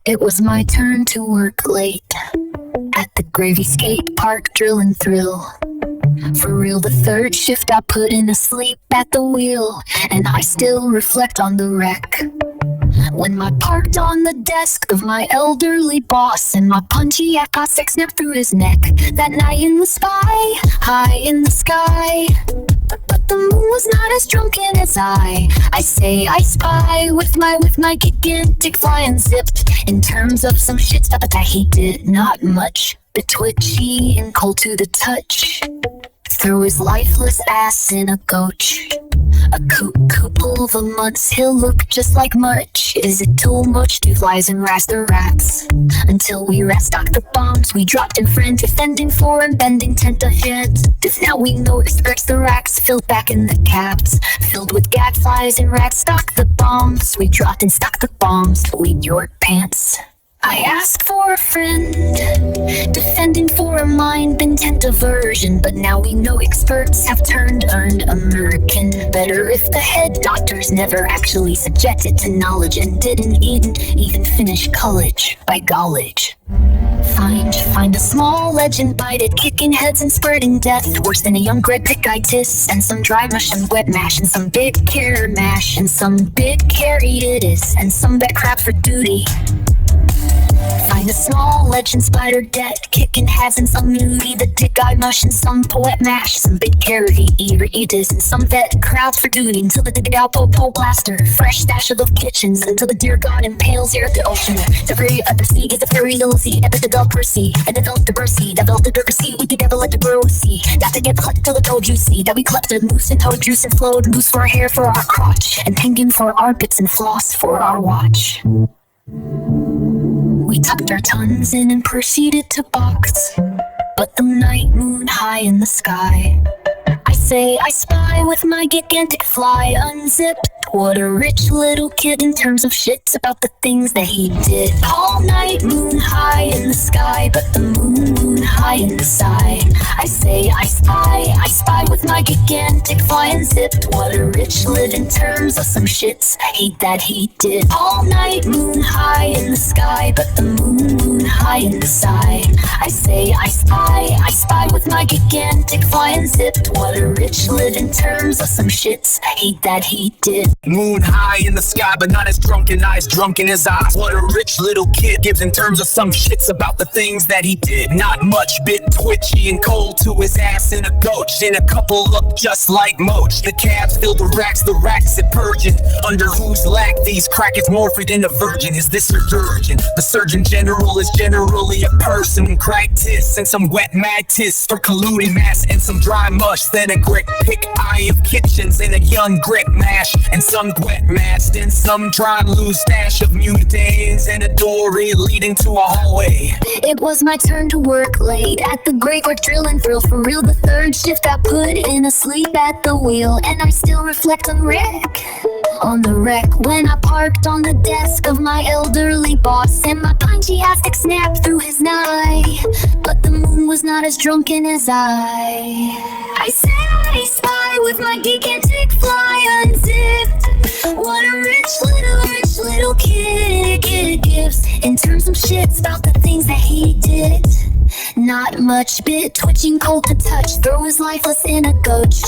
It was my turn to work late at the gravy skate park, drill and thrill. For real, the third shift I put in asleep at the wheel, and I still reflect on the wreck. When I parked on the desk of my elderly boss, and my punchy got sex snapped through his neck. That night in the sky, high in the sky, but the moon was not as drunken as I say I spy with my gigantic flying zipped. In terms of some shit stuff that he did, not much, but twitchy and cold to the touch. Threw his lifeless ass in a coach. A couple of months, he'll look just like much. Is it too much to flies and rats the rats? Until we rat-stocked the bombs, we dropped in friend, defending for and bending tent ahead. If now we know it skirts the racks, filled back in the caps, filled with gag flies and rats, stock the bombs. We dropped and stocked the bombs, we your pants. I asked for a friend, defending for a mind intent aversion, but now we know experts have turned earned American. Better if the head doctors never actually subjected to knowledge and didn't even finish college, by college. Find a small legend, bite it, kicking heads and spreading death. Worse than a young Greg Pickitis, and some dry mush and wet mash, and some big carrot mash, and some big carrotitis, and some bad crap for duty. Find a small legend, spider dead, kicking heads and some nudie, the dick eye mush and some poet mash, some big carroty eater-eaters and some vet crowds for duty until the dig out po blaster, fresh stash of the kitchens until the dear god impales here at the ocean. The very other sea is the very little sea, epic the dog Percy, and the dog the Bercy, the dog the Durkasy, we could never let the grow see. Got to get the clutch till the toe juicy, that we collected moose and toe juice and flowed, loose for our hair for our crotch, and hanging for our bits and floss for our watch. We tucked our tons in and proceeded to box, but the night moon high in the sky, I say I spy with my gigantic fly unzipped. What a rich little kid in terms of shits about the things that he did. All night moon high in the sky, but the moon high in the side. I say I spy with my gigantic fly unzipped. What a rich lid in terms of some shits that he did. All night moon high in the sky, but the moon high in the side. I say I spy with my gigantic fly unzipped. What a rich lid in terms of some shits that he did. Moon high in the sky, but not as drunken as eyes. What a rich little kid gives in terms of some shits about the things that he did. Not much, bit twitchy and cold to his ass in a coach. And a couple look just like Moach. The cabs fill the racks at purging. Under whose lack these crackers morphed in a virgin. Is this a virgin? The Surgeon General is generally a person. Crack tis and some wet mad tis for colluding mass and some dry mush. Then a Greg pick eye of kitchens and a young Greg mash. And some wet mast and some dry loose stash of mutants and a dory leading to a hallway. It was my turn to work late at the graveyard, drill and thrill. For real, the third shift got put in asleep at the wheel, and I still reflect on the wreck when I parked on the desk of my elderly boss, and my punchy ass snapped through his night. But the moon was not as drunken as I say I spy with my gigantic fly unzipped. What a rich little kid gives in terms of shits about the things that he did. Not much, bit twitching, cold to touch, throw his lifeless in a coach.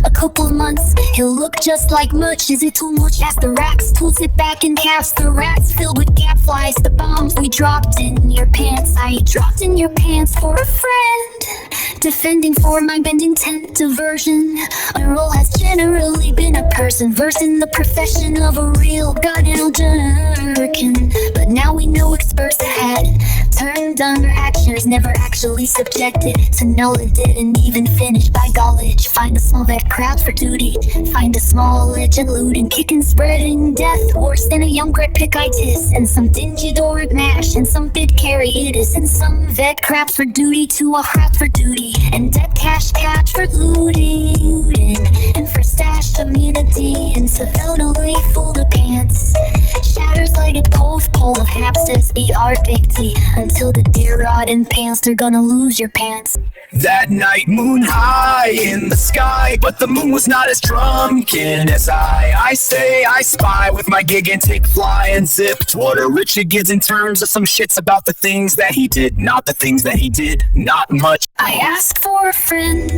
A couple months, he'll look just like much. Is it too much? Ask the racks, tools it back in caps. The racks filled with gap flies, the bombs we dropped in your pants. I dropped in your pants for a friend, defending for my bending tent diversion. My role has generally been a person, versing the profession of a real goddamn jerkin. But now we know experts had turned under actions, never actually subjected to null and didn't even finish by college. Find a small vet crowd for duty, find a small legend looting, kicking, spreading death worse than a young Greg Pickitis, and some dingy Doric mash, and some big carrotitis, and some vet crap for duty to a crap for duty, and dead cash for looting, and for stash immunity, and severely full of pants. Shatters like a pole of hapsters, the Arctic tea, until the dear rod in wearing pants, they're gonna lose your pants. That night, moon high in the sky, but the moon was not as drunken as I say I spy with my gig and take fly and zip toward a Richard Gibbs in terms of some shits about the things that he did, not the things that he did, not much. I asked for a friend,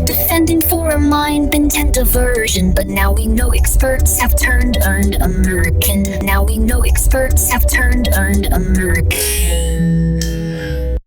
defending for a mind-intent diversion, but now we know experts have turned earned American. Now we know experts have turned earned American.